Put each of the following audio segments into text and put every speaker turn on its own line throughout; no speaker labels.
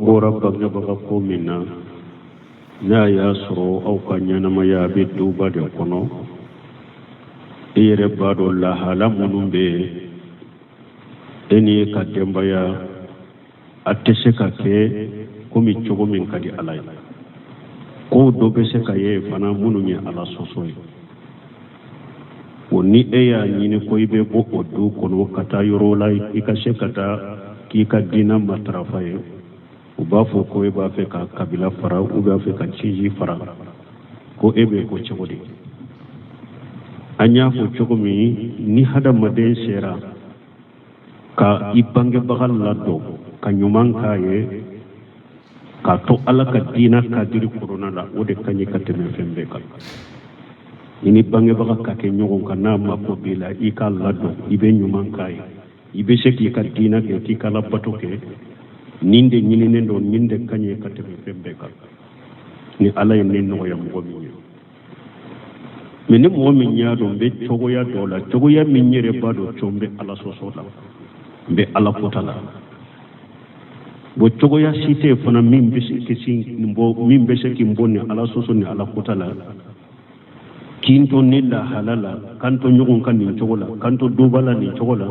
bora bange baga ko min na n'a y'a sɔrɔ aw ka ɲɛnamaya bɛ duba de kɔnɔ e yɛrɛ b'a dɔn lahala minnu bɛ yen e ni ka denbaya a tɛ se ka kɛ komi cogo min ka di ala ye ko dɔ bɛ se ka ye fana minnu ye ala sɔsɔ ye o ni e y'a ɲini ko i bɛ bɔ o du kɔnɔ ka taa yɔrɔ la i ka se ka taa k'i ka diinɛ matarafa ye u b'a fɔ ko e b'a fɛ ka kabila fara u b'a fɛ ka cinji fara ko e bɛ ko cogo di an y'a fɔ cogo min ni hadamaden sera ka i bangebaga ladon ka ɲuman k'a ye k'a to ala ka diinɛ kadiri kɔnɔna la o de ka ɲi ka tɛmɛ fɛn bɛɛ kan i ni bangebaga ka kɛ ɲɔgɔn kan n'a mako b'i la i k'a ladon i bɛ ɲuman k'a ye i bɛ se k'i ka diinɛ kɛ k'i ka labato kɛ nin de ɲininen don nin de ka ɲi ka tɛmɛ fɛn bɛɛ kan ni ala ye ne nɔgɔya mɔgɔ min ye mɛ ni mɔgɔ min y'a dɔn n bɛ cogoya dɔ la cogoya min yɛrɛ b'a dɔn cɔ n bɛ ala sɔsɔ la n bɛ ala kota la bon cogoya si tɛ fana min bɛ se k'i bɔ ni ala sɔsɔ ni ala kota la k'i to ne lahala la k'an to ɲɔgɔn kan nin cogo la k'an to duba la nin cogo la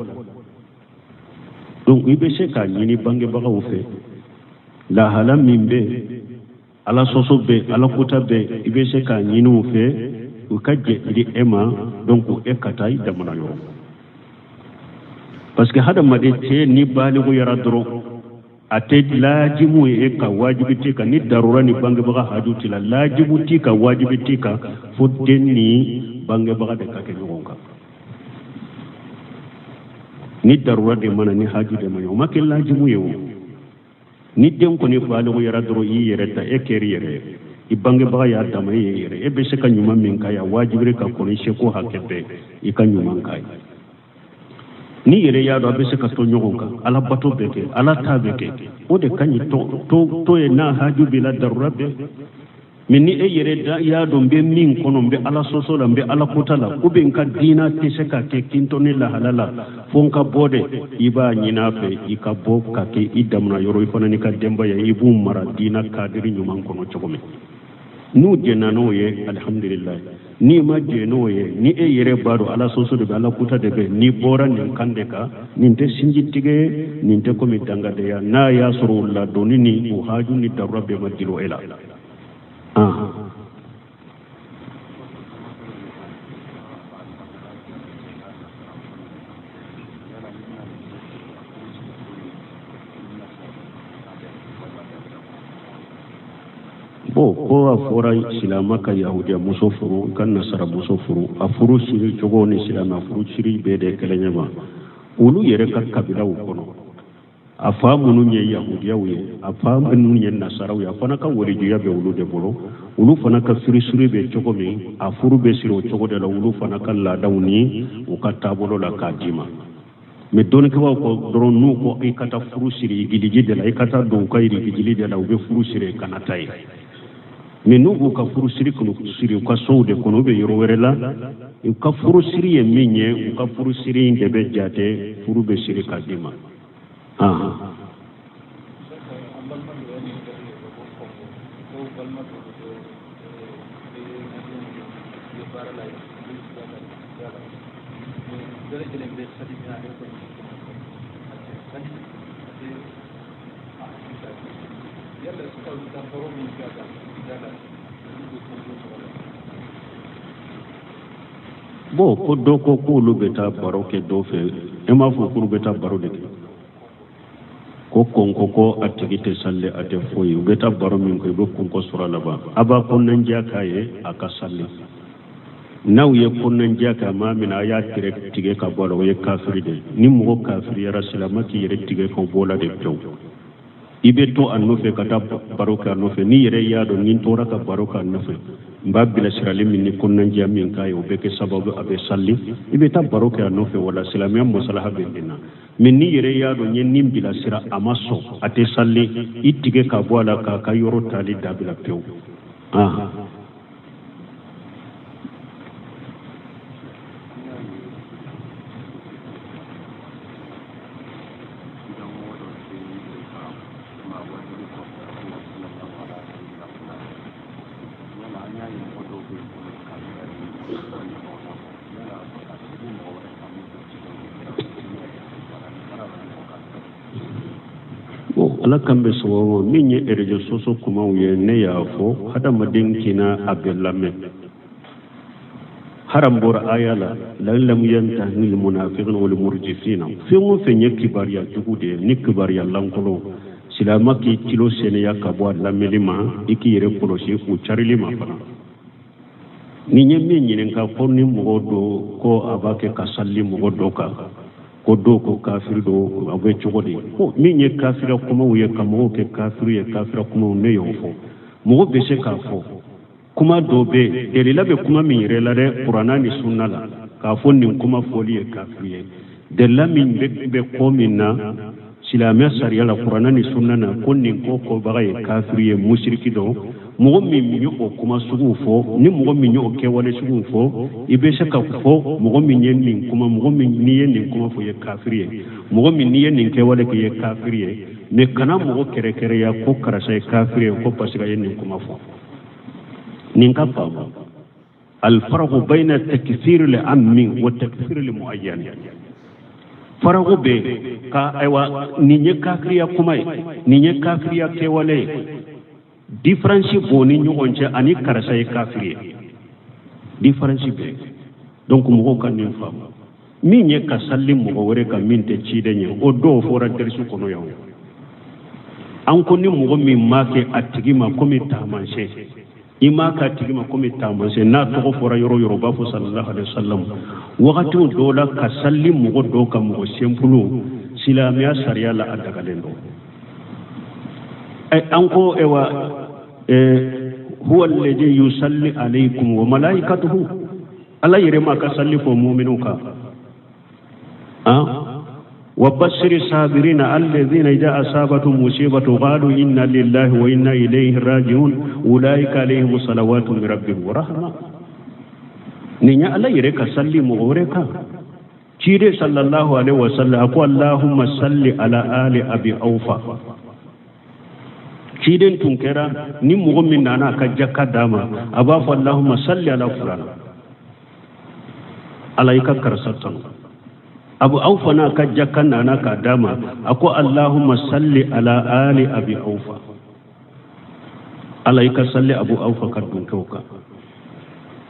donc i bɛ se k'a ɲini bangebagaw fɛ lahala min bɛ ala sɔsɔ bɛ ala kota bɛ i bɛ se k'a ɲini u fɛ u ka jɛ di e ma donc e ka taa i damana yɔrɔ parce que hadamaden tɛ ni baliguyara dɔrɔn a tɛ lajibu ye e ka wajibi t'i kan ni darura ni bangebaga haju t'i la lajibu t'i kan wajibi t'i kan fo den ni bangebaga de ka kɛ ɲɔgɔn kan ni darura de mana ni haju de mana o ma kɛ lajibu ye o ni den kɔni baliguyara dɔrɔn i yɛrɛ ta e kɛri yɛrɛ i bangebaga y'a dama e ye yɛrɛ e bɛ se ka ɲuman min k'a ye a wajibiri ka kɔnɔ i seko hakɛ bɛɛ i ka ɲuman k'a ye ni yɛrɛ y'a dɔn a bɛ se ka to ɲɔgɔn kan ala bato bɛ kɛ ala ta bɛ kɛ o de ka ɲi to ye n'a haju b'i la darura bɛɛ mɛ ni e yɛrɛ y'a dɔn n bɛ min kɔnɔ n bɛ ala sɔsɔ la n bɛ ala kota la ou bien n ka diinɛ tɛ se ka kɛ k'i to ne lahala la fo n ka bɔ dɛ i b'a ɲini a fɛ i ka bɔ ka kɛ i damana yɔrɔ i fana n'i ka denbaya i b'u mara diinɛ kadiri ɲuman kɔnɔ cogo min n'u jɛnna n'o ye alhamdulillah n'i ma jɛ n'o ye ni e yɛrɛ b'a dɔn ala sɔsɔ de bɛ ala kota de bɛ n'i bɔra nin kan de kan nin tɛ sinji tigɛ ye nin tɛ komi dangadeya n'a y'a sɔrɔ o ladonni ni o haju ni darura bɛɛ ma dilo e la ko a fɔra silama ka yahudiya muso furu ka nasara muso furu a furu siri cogo ni silama furu siri bɛɛ de kɛlɛ ɲɛma olu yɛrɛ ka kabilaw kɔnɔ a fa minnu ye yahudiyaw ye a fa minnu ye nasaraw ye a fana ka warijuya bɛ olu de bolo olu fana ka firisiri bɛ cogo min a furu bɛ siri o cogo de la olu fana ka laadaw ni u ka taabolo la k'a d'i ma mɛ dɔnnikɛlaw ko dɔrɔn n'u ko i ka taa furu siri igiliji de la i ka taa don u ka irigijili de la u bɛ furu siri ka na ta ye mɛ n'u b'u ka furu siri siri u ka sow de kɔnɔ u bɛ yɔrɔ wɛrɛ la u ka furu siri ye min ye u ka furu siri in de bɛ jate furu bɛ siri k'a d'i ma bon ko dɔ ko k'olu bɛ taa baro kɛ dɔ fɛ e m'a fɔ k'olu bɛ taa baro de kɛ ko kɔnkɔ ko a tigi tɛ sali a tɛ foyi u bɛ taa baro min kɛ u bɛ kɔnkɔ sɔrɔ a laban a b'a kɔnɔnandiya k'a ye a ka sali n'aw ye kɔnɔnandiya kɛ maa min a y'a tigɛ ka bɔ a la o ye kafiri de ni mɔgɔ kafiriyara silama k'i yɛrɛ tigɛ ka bɔ la de pewu i bɛ to a nɔfɛ ka taa baro kɛ a nɔfɛ n'i yɛrɛ y'a dɔn ni n tora ka baro kɛ a nɔfɛ n b'a bilasirali min ni kɔnɔnandiya min k'a ye o bɛ kɛ sababu a bɛ sali i bɛ taa baro kɛ a nɔfɛ wala silamɛya masalaha bɛ nin na mɛ n'i yɛrɛ y'a dɔn n ye nin bilasira a ma sɔn a tɛ sali i tigɛ ka bɔ a la k'a ka yɔrɔ tali dabila pewu ala kambe so min ye erejo soso kuma ye ne ya fo hada madin kina abellame haram bor ayala lam yantahi lil munafiqin wal murjifina fi mo fe nye kibariya jugude ni kibariya lankolo silama ki kilo sene ya kabwa lamelima iki yere koloshi ku charili ma fana ni nye min nyinen ka ko ni mogodo ko abake kasalli mogodo ka ko do ko kafir do abe chogodi ko min ye kafira kuma wuye kamo ke kafiru ye kafira kuma ne yo fo mogo be se ka fo kuma do be delila be kuma min yere la de qur'ana ni sunna la ka fo ni kuma foli ye kafiriye delila min be ko minna silamiya sariya la qur'ana ni sunna na ko ni ko baga ye kafiriye mushriki do mogo min mi o kuma sugu fo ni mogo min o ke wale sugu fo ibe se ka fo mogo min ye nin kuma mogo min ni ye nin kuma fo ye kafiriye mogo min ni ye nin ke wale ke ye kafiriye me kana mogo kere kere ya ko karasa ye kafiriye ko pasika ye nin kuma fo nin ka faamu alfarqu bayna takfir li ammi wa takfir li muayyan farqu be ka aywa ni ye kafiriya kuma ni ye kafiriya ke wale difference boni ñogon ci ani karasa ye kafiriye difference be donc mogo kan nin faamu min ye ka salli mogo wore ka min te ciide ñe o do fora dersu kono yaw an ko ni mogo min make a tigi ma komi tamanse i ma ka tigi ma komi tamanse na togo fora yoro yoro ba fo sallallahu alaihi wasallam wakati do la ka salli mogo do ka mogo sempulu silamiya sariya la adagalen do an ko ewa huwa alladhi yusalli alaykum wa malaikatuhu ala yirema ka salli fo mu'minuka wa bashiri sabirina alladhina idha asabatuhum musibatu qalu inna lillahi wa inna ilayhi raji'un ulaika alayhim salawatu min rabbihim wa rahma ninya ala yire ka salli mu gore ka cire sallallahu alaihi wasallam ko allahumma salli ala ali abi aufa ciden tunkera ni mogo min nana ka jakka dama aba fa allahumma salli ala fulan alayka karsatan abu aufa na ka jakka nana ka dama ako allahumma salli ala ali abi aufa alayka salli abu aufa ka dunkauka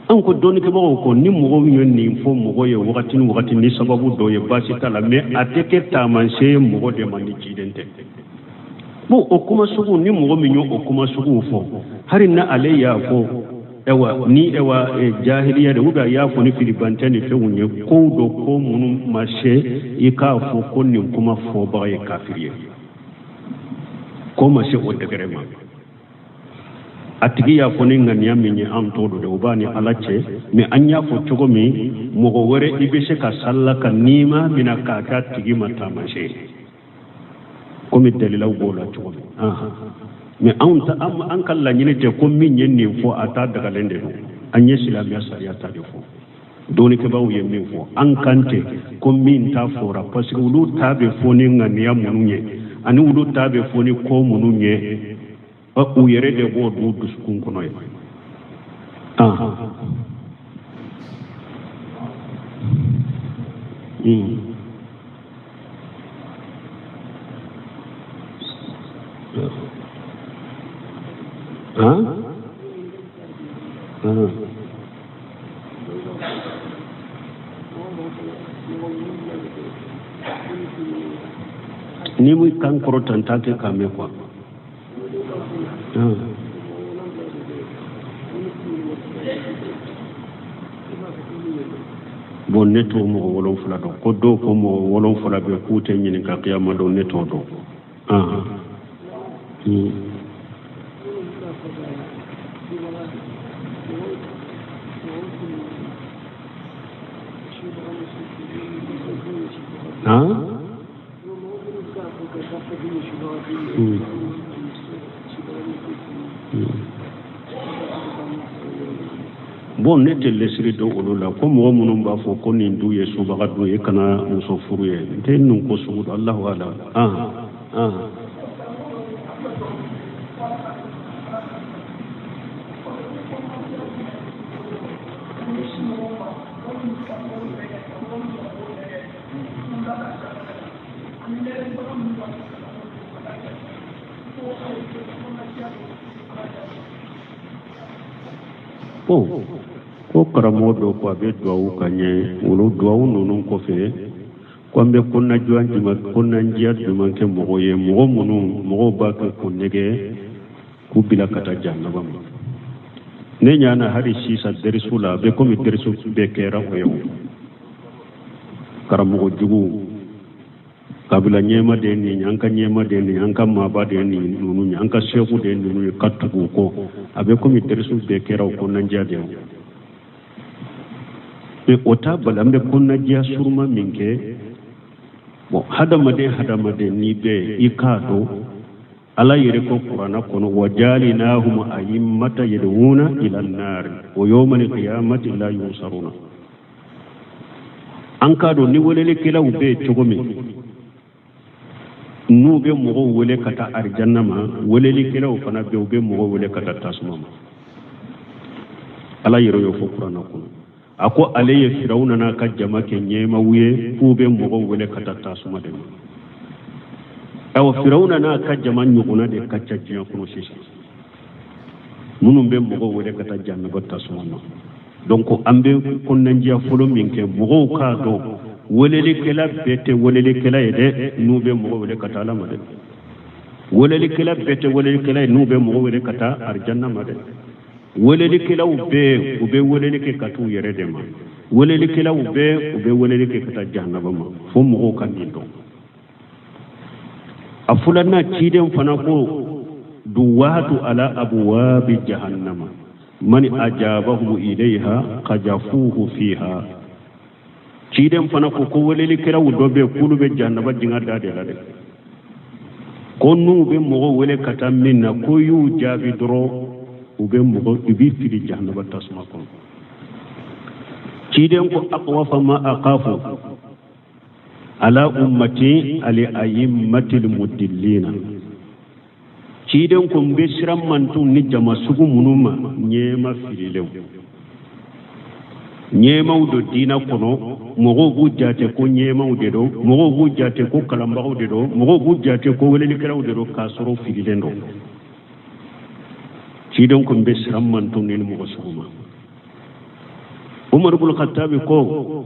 an ko doni ke bawo ko ni mogo min ni fo mogo ye wakati ni sababu do ye basi tala me ateke tamanse mogo de mani cidente bo o kuma sugu ni mogo min yo o kuma sugu fo hari na ale ya fo ewa ni ewa jahiliya da uga ya fo ni filibante ni fe wunye ko do ko munu mashe i ka fo ko ni kuma fo ba ye kafiriye ko mashe o degere ma atigi ya fo ni ngania min ye am to do de ubani alache mi anya fo chogo mi mogo wore ibe se ka sallaka nima mina ka ka tigi mata mashe komi dalilaw bola cogo mais an kala ñine te ko min yen ni fo ata daga lende no an ye silamiya sariya ta de fo doni ke baw ye min fo an kante ko min ta fora parce que wulu tabe fo ni ngania mununye ani wulu tabe fo ni ko mununye o u yere de bo du duskun kono ye ni muy kan korotantake kame quoi bon neto mo wolon fula do ko do ko mo wolon fula be kute nyini ka qiyama do neto do bon ne te lesiri do olu la ko mo munum ba fo ko nin du ye subaga du ye kana muso furu ye te nun ko sugu Allahu ala ko karamo do ko be duwawu kanye wolo duwawu nunun ko fe ko be kunna juwan juma kunna njiyat juma ke mogo ye mogo munu mogo ba ka kunnege ku bila kata jannaba ma ne nyana hari sisa derisula be ko mi derisu be kera ko yow karamo jugu kabila nyema de ni nyanka nyema de ni nyanka maba de ni nunu nyanka shefu de ni nunu katugu ko abe ko mi derisu be kera ko nan jade be ota balambe kunna jiya surma minke bo hadamade ni be ikado ala yere ko qur'ana kono wajalinahum ayimmata yad'una ila an-nar wa yawmal qiyamati la yusaruna an kado ni wolele kila ube chogomi nu be mogo wole kata arjanna ma wolele kila fana be ube mogo wole kata tasma ma ala yere yo fo qur'ana kono ako aleye firawuna na ka jama ke nyema wuye kube mogo wole kata tasuma de aw firawuna na ka jama nyuguna de kacca jiya kono sisi munum be mogo wole kata janna go tasuma no donc ambe konnan jiya folo minke mogo ka do wolele kala bete wolele kala ede nube mogo wole kata la made wolele kala bete wolele kala nube mogo wole kata arjanna made wolele kila ube wolele ke katu yere dema wolele kila ube wolele ke kata jahannaba ma fo mo kan dindo afulana ciden fana ko duwatu ala abwabi jahannama man ajabahu ilayha qajafuhu fiha ciden fana ko wolele kila udobe kulube jahannaba jinga dade la de ko nu be mo wole kata minna ko yu jabi dro ube mogo ibi fili jahannaba tasma kon ciden ko aqwafa ma aqafu ala ummati ali ayimmatil mudillina ciden ko mbe siram mantu ni jama sugu munuma nyema fililew nyema udo dina kono mogo gujate ko nyema ude do mogo gujate ko kalamba ude do mogo gujate ko weleli kala ude do kasoro fililendo ciden ko mbe siram mantu ni mogo suguma umar ibn khattab ko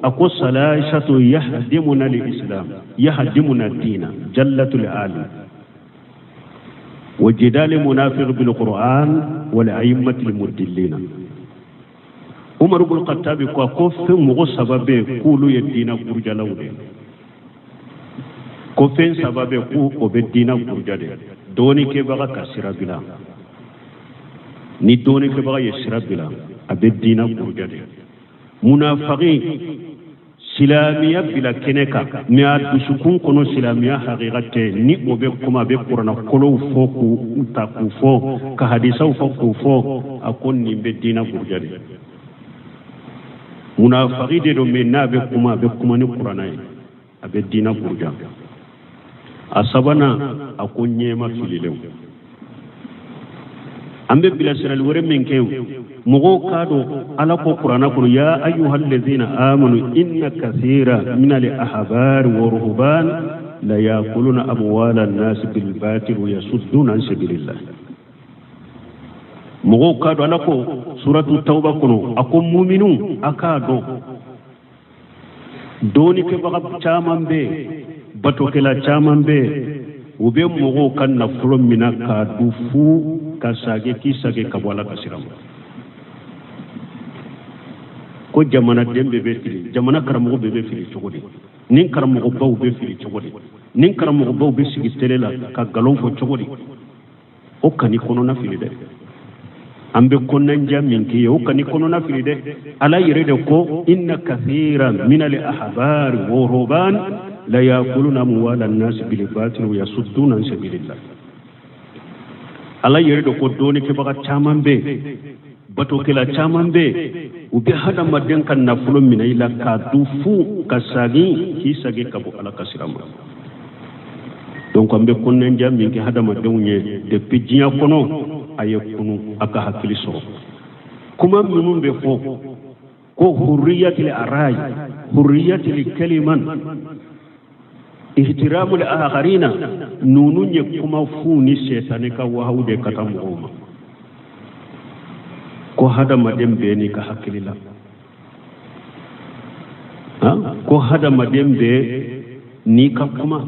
ako salashatu yahdimuna al-islam yahdimuna ad-din jallatul alim وجدال منافق بالقرآن والأئمة المدلين عمر بن الخطاب كوف مغو سبب كولو يدينا برجلاودي كوفين سبب كو بدينا برجلاودي دوني كبغا كسر بلا ni doni ke baga yesra bila abedina burjade munafiqin silamiya bila keneka mi adusukun kono silamiya haqiqate ni obe kuma be qur'ana kolo foku utaku fo ka hadisa foku fo akon ni bedina burjade munafiqi de do menna be kuma ni qur'ana abedina burjade asabana akon nyema fililew ambe bila siral wore men kew mugo kado ala ko qur'ana ko ya ayyuhal ladzina amanu inna kaseera min al ahbar wa ruhban la yaquluna amwala an-nas bil batil wa yasudduna an sabilillah mugo kado ala ko suratu tauba kono ako mu'minu akado doni ke baga chamambe bato kala chamambe ube mugo kan na fulum minaka dufu kasage kisage kabwala kasirama ko jamana dembe be fili jamana karamugo be fili chogodi nin karamugo baw be fili chogodi nin karamugo baw be sigi telela ka galon fo chogodi o kani kono na fili de ambe konnan jamin ki o kani kono na fili de ala yirede ko inna kathiran min al ahbar wa ruban la yaquluna amwala an-nas bil batil wa yasudduna an sabilillah ala yere do ko doni ke baga chamambe bato kila chamambe ubi hada maden kan na fulo minaila ka dufu kasagi hisage kabo ala kasirama donc ambe konnen jammi ke hada maden nye de pijiya kono aye kunu aka hakili so kuma minun be fo ko hurriyatil aray hurriyatil kaliman ihtiramul akharina nunu nye kuma fu ni setane ka wahaude katamuma ko hada madem be ni ka hakilila ko hada madem be ni ka kuma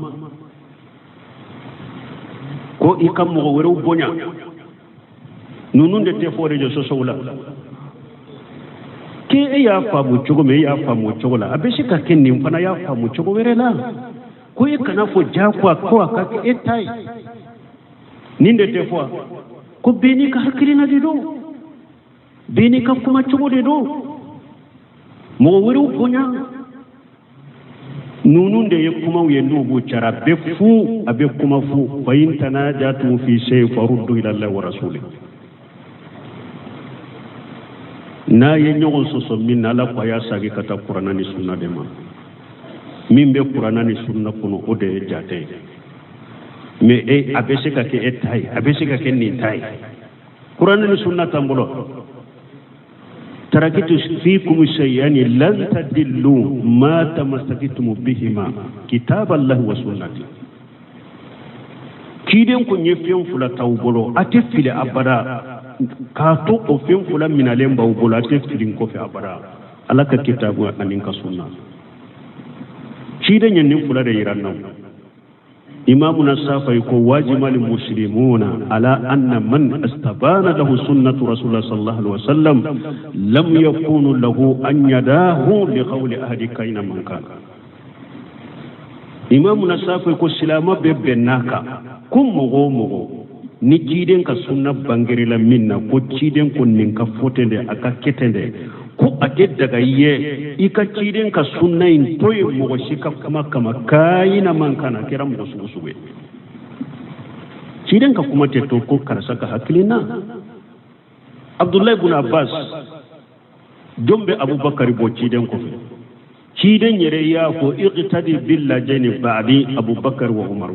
ko ikam mo wero bonya nunu de te fore jo sosowla ke ya famu cogo me ya famu cogo la abe shika kenni fana ya famu cogo were la ko e kana fo jakwa ko aka e tai ninde te fo ko beni ka hakilina de do beni ka kuma cogo de do mo wero bonya nunun da ya kuma ya nubu cara be fu abe kuma fu bayin tanajatu fi shay faruddu ila Allah wa rasulih na ye nyogon soso min ala ko ya sagi kata qur'ana ni sunna de ma min be qur'ana ni sunna kuno o de jate me e abe se ka ke etai abe se ka ke ni tai qur'ana ni sunna tambolo تركت فيكم شيئا لن تدلوا ما تمسكتم بهما كتاب الله وسنتي كيدن كن يفين فلا توبلو اتفل ابدا كاتو اوفين فلا من الين باوبلو اتفلين كوفي ابدا alaka kitabu aninka sunna كيدن ين فلا يرانو إمامنا الصافي يقول واجب المسلمون على أن من استبان له سنة رسول الله صلى الله عليه وسلم لم يكون له أن يداه لقول أهل كين من كان إمامنا الصافي يقول سلامة ببناكا كم مغو نجيدن كسنة بانجرلا منا كتشيدن كننك فتند أكا كتند ko ate daga ye ika ciden ka sunnain toy mo shika kama kayina man kana kira mo susuwe ciden ka kuma te to ko karasa ka hakilina Abdullah ibn Abbas jombe Abubakar bo ciden ko ciden yere ya ko iqtadi billahi ba'di Abubakar wa Umar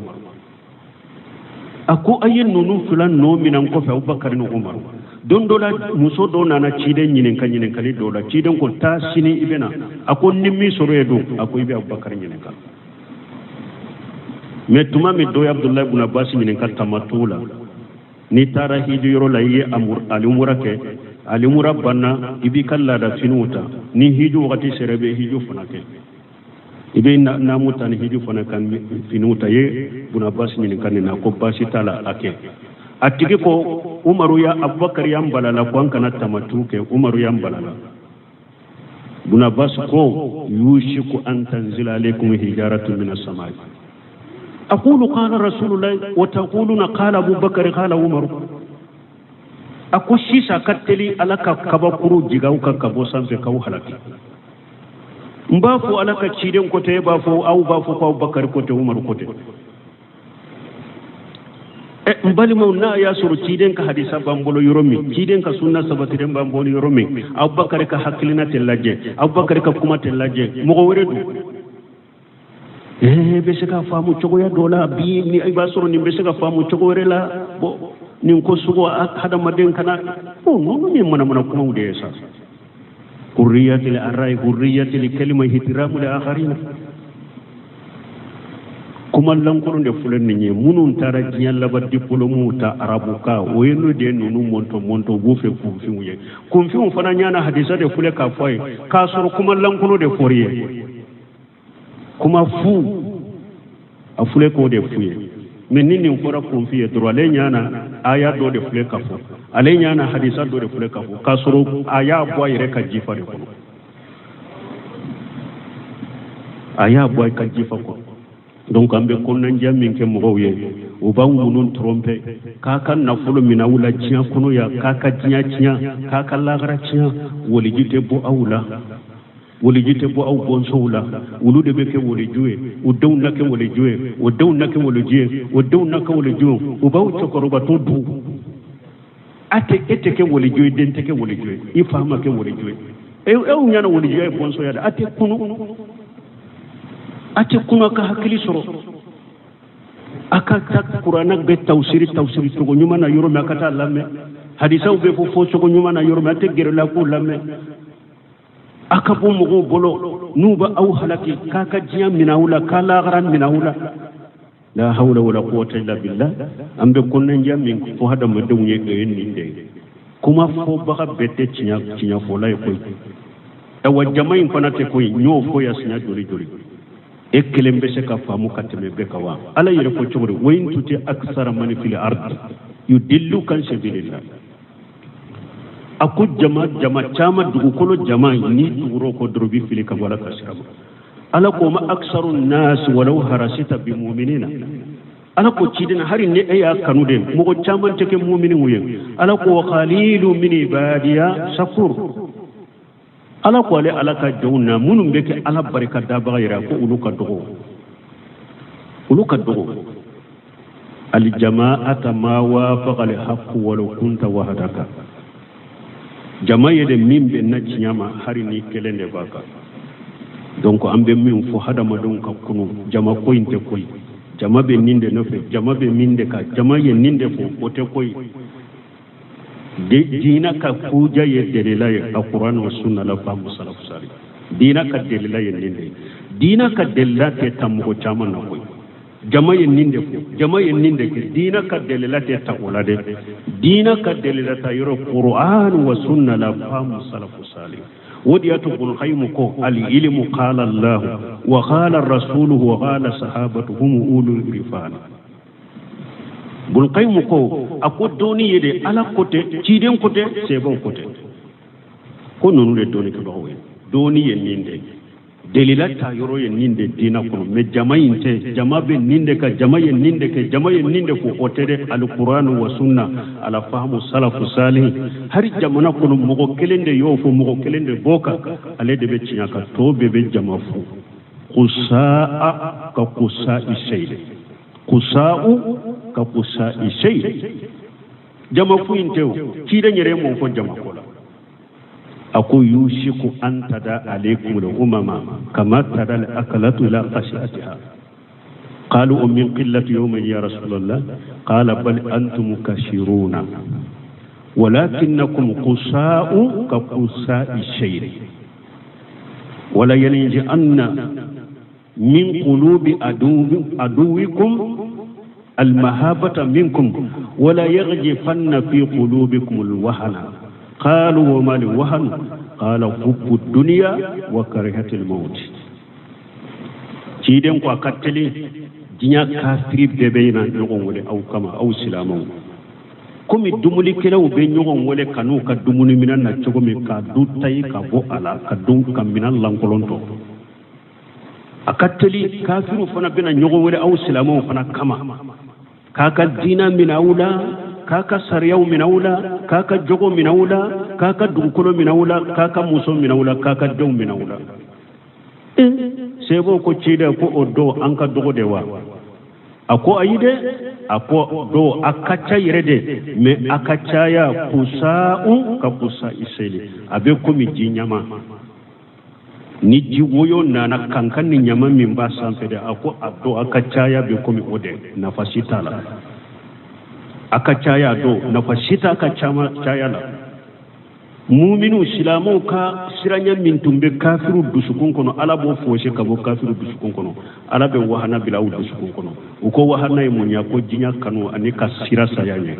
ako ayen nunu fulan no minan ko fa Abubakar no Umar don dola muso do nana ciden nyinen kali dola ciden ko ta sini ibena ako nimmi soro edo ako ibe Abubakar nyinen kan me tuma me do Abdullah ibn Abbas nyinen kan tamatula ni tara hiju yoro la yi amur alimura ke alimura banna ibi kala da finuta ni hiju wakati serebe hiju fanake ibe na mutani hiju fanakan finuta ye ibn Abbas nyinen kan na ko basi tala ake atigi ko Umaru ya Abubakar ya mbalala kwa kana tamatuke Umaru ya mbalala buna bas ko yushiku an tanzila alaykum hijaratun min as-samai aqulu qala rasulullah wa taquluna qala Abubakar qala Umar ako shisa kateli alaka kabakuru jigaw ka kabo sanfe kaw halaki mbafu alaka ciden ko te bafu au bafu ko Abubakar ko te Umar ko te mbali mo na ya suru ciden ka hadisa bambolo yoromi ciden ka sunna sabati bambolo yoromi Abubakar ka hakilina tellaje Abubakar ka kuma tellaje mo go weredu be se ka famu cogo ya dola bi ni ay basoro ni be se ka famu cogo werela bo ni ko sugo hada maden kana o no ni mana kuma ude sa hurriyatil arai hurriyatil kalima ihtiramul akharin kuma lankoro de fulen ni munun tara jiyalla ba diplomu ta arabuka o yeno de nunu monto bufe kumfiuye kumfiu fana nyana hadisa de fule ka foy ka soro kuma lankoro de foriye kuma fu afule ko de fuye men nini fora kumfiye droit le nyana aya do de fule ka fo ale nyana hadisa do de fule ka fo ka soro aya boy re ka jifa de ko aya boy ka jifa ko donc ambe konnan jamin ke mo ye o ba wunun trompe ka kan na fulo mina wula ciya kuno ya ka ka ciya ka ka lagara ciya woli jite bo awula woli jite bo aw bon sowla wulu de be ke woli juwe o dew na ke woli juwe o dew na ke woli juwe o dew na ke woli juwe o ba wuto ko roba to du ate ete ke woli juwe den te ke woli juwe ifama ke woli juwe e nyana woli juwe bon so ya ate kuno ka hakili soro aka ta qur'ana be tawsiri to go nyuma na yoro me akata lamme hadisa be fo to go nyuma na yoro me ate gere la ko lamme aka bo mo bolo nuba aw halaki kaka jiya minawula kala garan minawula la hawla wala quwwata illa billah ambe konnen jam min fo hada ma dew ye e ninde kuma fo baka bette cinya fo lay koy tawa jamain fanate koy nyo fo ya sinya jori e kelembe se ka famu kateme be kawa ala yere ko chobri wayin tuti aksara man fil ard yudillu kan sabilillah aku jama chama dugu kolo jama ni duguro ko drobi fili ka wala kasaba ala ko ma aksarun nas walau harasita bi mu'minina ala ko cidina hari ne ya kanude mo ko chama teke mu'minin wuyen ala ko qalilu min ibadiya shakur ala ko ale ala ka jawna munum beke ala barika da bagayra ko uluka dogo al jama'ata ma wafaqa al haqq walau kunta wahdaka jama'a de min be na ciyama hari ni kelende baka donc ambe min fo hadama don ka kunu jama ko inte koy jama be ninde no fe jama be minde ka jama ye ninde fo ote koy de dina ka kuja ye delila ye alquran wa sunna la famu salaf salih dina ka delila ye ninde dina ka delila te tamko chama na koy jama ye ninde fo jama ye ninde ke dina ka delila te takola de dina ka delila ta yoro qur'an wa sunna la famu salaf salih وديات ابن القيم كو العلم قال الله وقال الرسول وقال صحابته اولو العرفان ابن القيم كو اكو دوني يدي على كوتي تشيدن كوتي سيبون كوتي كو نونو دي دوني كباوي دوني ينيندي دليلا تا يورو ينيندي دينا كو مي جماعه جماعه بي نيندي كا جماعه نيندي كا جماعه نيندي كو اوتيدي القران والسنه على فهم السلف الصالح hari jamana kono mogo kelende yo fo mogo kelende boka ale de be cinyaka to be jama fu qusaa ka qusaa isayde qusaa'u ka qusaa isayde jama fu intew ci da nyere mo fo jama kola aku yushiku antada alaykum al umama kama tada al akalatu ila qasiyatiha قالوا من قلة يوم يا رسول الله قال بل أنتم كثيرون ولكنكم قساء كقساء الشير ولا يلجأن من قلوب عدوكم المهابة منكم ولا يغجفن في قلوبكم الوهن قالوا وما الوهن قال حب الدنيا وكراهة الموت تيدن كو كاتلي دنيا كافري بيبينا نغون أو كما أو سلامون komi dumuli kelaw be ɲɔgɔn wele kanu ka dumuni minan na cogo min ka du tayi ka bɔ a la ka dun ka minan lankolonto a ka teli kafiru fana bena ɲɔgɔn wele aw silamɛw fana kama k'a ka diina min'aw la k'a ka sariyaw min'aw la k'a ka jogo min'aw la k'a ka dugukolo min'aw la k'a ka muso min'aw la k'a ka denw min'aw la sebo ko cida ko o do an ka dogo de wa ako ayi de ako do akacha yirede me akacha ya pusa'u ka pusa iseli abe komi jinyama ni jiwoyo nana kankan ni nyama min ba sanfe de ako ado akacha ya be komi ode nafasita la akacha ya do nafasita akacha ma chaya la mu'minu silamu ka siranya min tumbe kafiru dusukun kono ala bo foshe ka bo kafiru dusukun kono ala be wahana bila u dusukun kono uko wahana e munya ko jinya kanu ani ka sira sayanya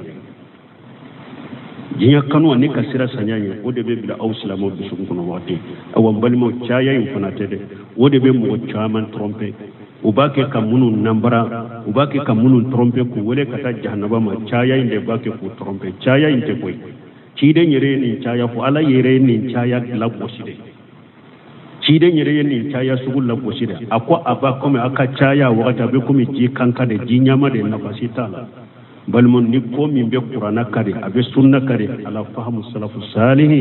jinya kanu ani ka sira sayanya o de be bila au silamu dusukun kono wate awan balmo chaya yin fanate de o de be mo chaman trompe ubake kamunu nambara ubake kamunu trompe ku wele kata jahannaba ma chaya inde bake ku trompe chaya inde koy ciden yere ni caya fo ala yere ni caya la boside ciden yere ni caya sugul la boside akwa aba kome aka caya wakata be kome ji kanka de ji nyama de na basita balmon ni ko min be qur'ana kare abe sunna kare ala fahamu salafu salih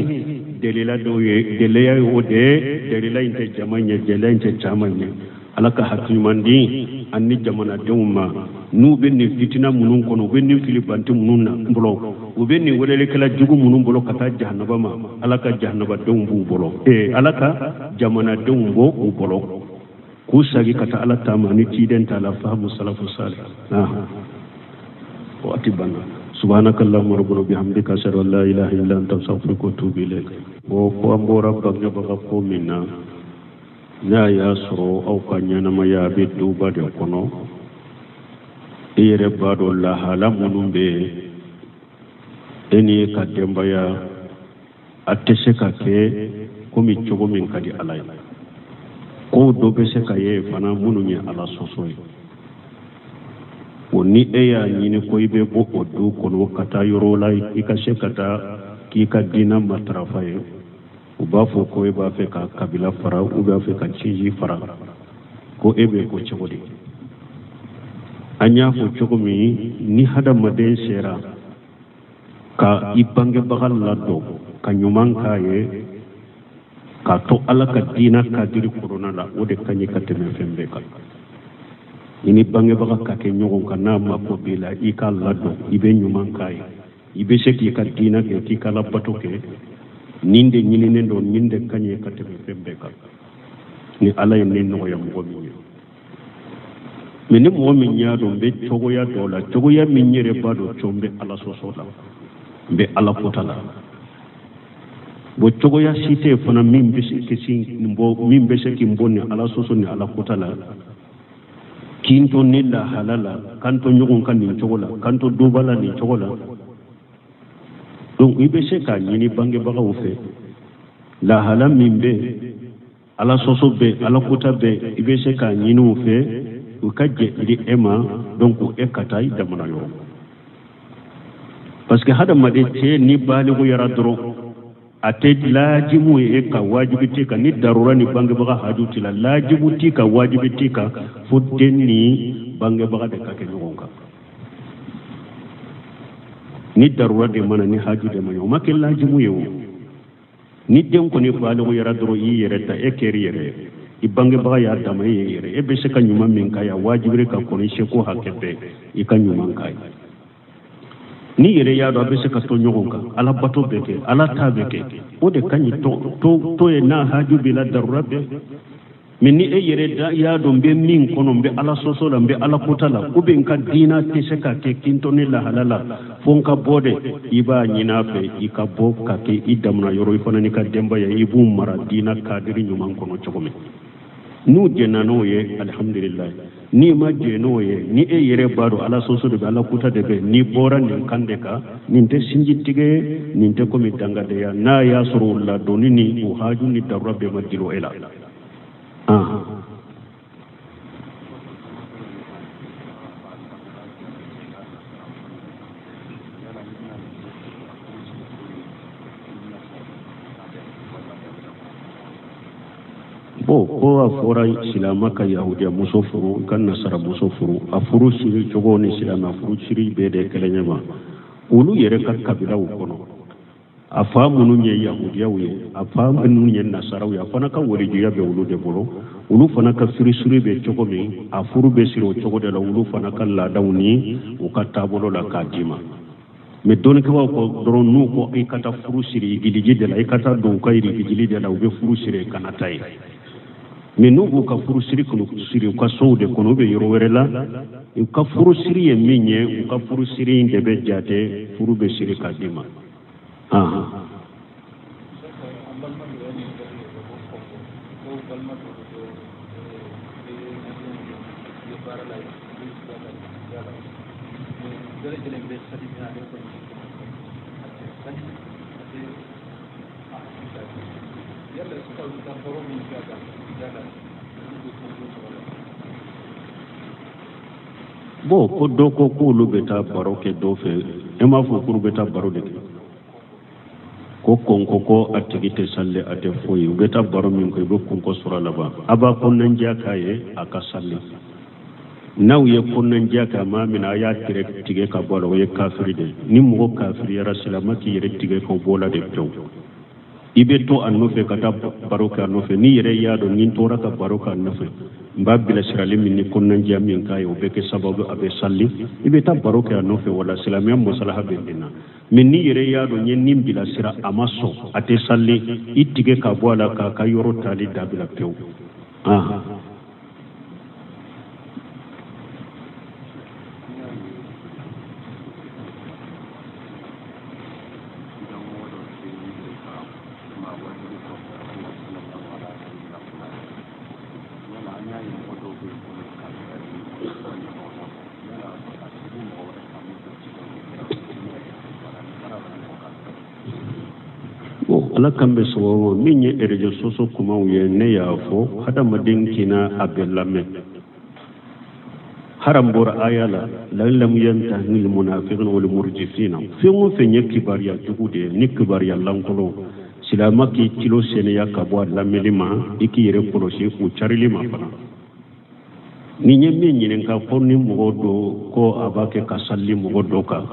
delila do ye delaya o de delila inte jamanya delila inte jamanya alaka hakimandi anni jamana dewma nu benni fitina munun kono benni filibanti munun na mbolo o benni wolele kala jugu munun bolo kata jahannaba ma alaka jahannaba dewbu bolo alaka jamana dewbo o bolo ku sagi kata ala tamani tidenta la fahamu salafu salih wa atibana subhanakallahumma rabbana bihamdika ashhadu an la ilaha illa anta astaghfiruka wa atubu ilayk wa qambora bagna baga ko minna n'a y'a sɔrɔ aw ka ɲɛnamaya bɛ duba de kɔnɔ i yɛrɛ b'a dɔn lahala minnu bɛ yen e ni ka denbaya a tɛ se ka kɛ komi cogo min ka di ala ye ko dɔ bɛ se ka ye fana minnu ye ala sɔsɔ ye o ni e y'a ɲini ko i bɛ bɔ o du kɔnɔ ka taa yɔrɔ la i ka se ka taa k'i ka diinɛ matarafa ye u b'a fɔ ko e b'a fɛ ka kabila fara u b'a fɛ ka cinji fara ko e bɛ ko cogo di an y'a fɔ cogo min ni hadamaden sera ka i bangebaga ladon ka ɲuman k'a ye k'a to ala ka diinɛ kadiri kɔnɔna la o de ka ɲi ka tɛmɛ fɛn bɛɛ kan i ni bangebaga ka kɛ ɲɔgɔn kan n'a mako b'i la i k'a ladon i bɛ ɲuman k'a ye i bɛ se k'i ka diinɛ kɛ k'i ka labato kɛ nin de ɲininen don nin de ka ɲi ka tɛmɛ fɛn bɛɛ kan ni ala ye ne nɔgɔya mɔgɔ min ye mɛ ni mɔgɔ min y'a dɔn n bɛ cogoya dɔ la cogoya min yɛrɛ b'a dɔn cɔ n bɛ ala sɔsɔ la n bɛ ala kota la bon cogoya si tɛ fana min bɛ se k'i bɔ ni ala sɔsɔ ni ala kota la k'i to ne lahala la k'an to ɲɔgɔn kan nin cogo la k'an to duba la nin cogo la donc i bɛ se k'a ɲini bangebagaw fɛ lahala min bɛ ala sɔsɔ bɛ ala kota bɛ i bɛ se k'a ɲini u fɛ u ka jɛ di e ma donc e ka taa i damana yɔrɔ parce que hadamaden tɛ ni baliguyara dɔrɔn a tɛ lajibu ye e ka wajibi t'i kan ni darura ni bangebaga haju t'i la lajibu t'i kan wajibi t'i kan fo den ni bangebaga de ka kɛ ɲɔgɔn kan ni darura de mana ni haju de mana o ma kɛ lajibu ye o ni den kɔni baliguyara dɔrɔn i yɛrɛ ta e kɛri yɛrɛ ye i bangebaga y'a dama e ye yɛrɛ e bɛ se ka ɲuman min k'a ye wajibiri ka kɔnɔ i seko hakɛ bɛɛ i ka ɲuman k'a ye ni yɛrɛ y'a dɔn a bɛ se ka to ɲɔgɔn kan ala bato bɛ kɛ ala ta bɛ kɛ o de ka ɲi to ye n'a haju b'i la darura bɛɛ mɛ ni e yɛrɛ y'a dɔn n bɛ min kɔnɔ n bɛ ala sɔsɔ la n bɛ ala kota la ou bien n ka diinɛ tɛ se ka kɛ k'i to ne lahala la fo n ka bɔ dɛ i b'a ɲini a fɛ i ka bɔ ka kɛ i damana yɔrɔ i fana n'i ka denbaya i b'u mara diinɛ kadiri ɲuman kɔnɔ cogo min n'u jɛnna n'o ye alihamudulilayi n'i ma jɛ n'o ye ni e yɛrɛ b'a dɔn ala sɔsɔ de bɛ ala kota de bɛ n'i bɔra nin kan de kan nin tɛ sinji tigɛ ye nin tɛ komi dangadeya n'a y'a sɔrɔ o ladonni ni o haju ni darura bɛɛ ma dilo e la ko a fɔra silama ka yahudiya muso furu ka nasara muso furu a furu siri cogo ni silama furu siri bɛɛ de kɛlɛ ɲɛma olu yɛrɛ ka kabilaw kɔnɔ a fa minnu ye yahudiyaw ye a fa minnu ye nasaraw ye a fana ka warijuya bɛ olu de bolo olu fana ka firisiri bɛ cogo min a furu bɛ siri o cogo de la olu fana ka laadaw ni u ka taabolo la k'a d'i ma mɛ dɔnnikɛlaw ko dɔrɔn n'u ko i ka taa furu siri igiliji de la i ka taa don u ka igiliji de la u bɛ furu siri ka na ta ye mɛ n'u b'u ka furu siri siri u ka sow de kɔnɔ u bɛ yɔrɔ wɛrɛ la u ka furu siri ye min ye u ka furu siri in de bɛ jate furu bɛ siri k'a d'i ma bon ko dɔ ko k'olu bɛ taa baro kɛ dɔ fɛ e m'a fɔ k'olu bɛ taa baro de kɛ ko kɔnkɔ ko a tigi tɛ salli a tɛ foyi u bɛ taa baro min kɛ u bɛ kɔnkɔ sɔrɔ a laban a b'a kɔnɔnandiya k'a ye a ka salli n'aw ye kɔnɔnandiya kɛ maa min a y'a tɛgɛ tigɛ ka bɔ a la o ye kafiri de ni mɔgɔ kafiriyara silama k'i yɛrɛ tigɛ k'o bɔ la de pewu i bɛ to a nɔfɛ ka taa baro kɛ a nɔfɛ n'i yɛrɛ y'a dɔn ni n tora ka baro kɛ a nɔfɛ n b'a bilasirali min ni kɔnɔnandiya min k'a ye o bɛ kɛ sababu a bɛ salli i bɛ taa baro kɛ a nɔfɛ wala silamɛya masalaha bɛ nin na mɛ n'i yɛrɛ y'a dɔn n ye nin bilasira a ma sɔn a tɛ salli i tigɛ ka bɔ a la k'a ka yɔrɔ tali dabila pewu ala kambe so min ye erejo soso kuma ye ne ya fo hada madin kina abellame haram bor ayala lam yantahi al munafiqun wal murjifina fi mo fe nye kibariya jugude ni kibariya lankolo silama ki kilo sene ya kabwa lamelima iki yere porosi ku charili ma fana ni nye min nyinen ka konni mogodo ko abake kasalli mogodo ka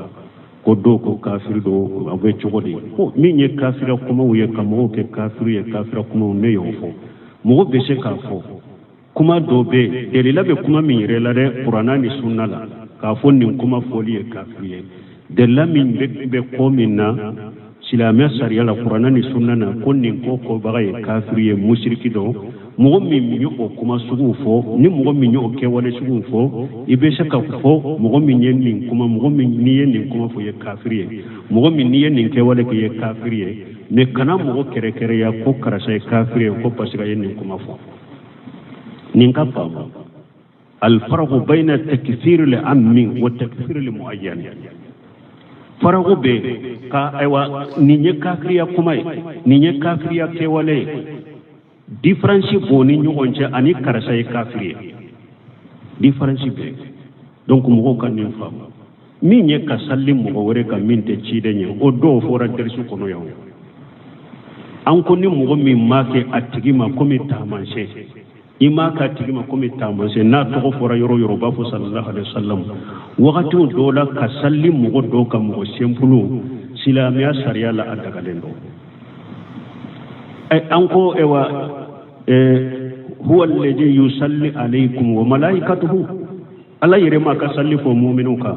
ko do ko kafir do abe chogodi ko min ye kafira kuma wuye kamo ke kafir ye kafira kuma ne yo fo mogo be se ka fo kuma do be delila be kuma min yere la de qur'ana ni sunna la ka fo nin kuma foli ye kafir ye delila min be ko minna silama sariya la qur'ana ni sunna na ko nin ko baga ye kafir ye mushriki do mogo min mi o kuma sugu fo ni mogo min o ke wale sugu fo ibe se ka fo mogo min ye nin kuma mogo min ni ye nin kuma fo ye kafir ye mogo min ni ye nin ke wale ke ye kafir ye me kana mogo kere kere ya ko karasa ye kafir ye ko pasika ye nin kuma fo nin ka faamu al farqu bayna takfir li ammi wa takfir li muayyan farqu be ka aywa ni ye kafir ya kuma ni ye kafir ya ke wale difference boni ñogon ci ani karasa e kafiri difference be donc mo ko kan fam mi ñe ka salli mo wore ka min te ci de ñe o do fo ran tersu kono yaw an ko ni mo mi make atigi ma ko mi tamanse ima ka atigi ma ko mi tamanse na to ko fora yoro yoro ba fo sallallahu alaihi wasallam wakati do la ka salli mo do ka mo sempulu silamiya sariya la adaga den do ay anko ewa huwa alladhi yusalli alaykum wa malaikatuhu ala yirema ka salli fo mu'minuka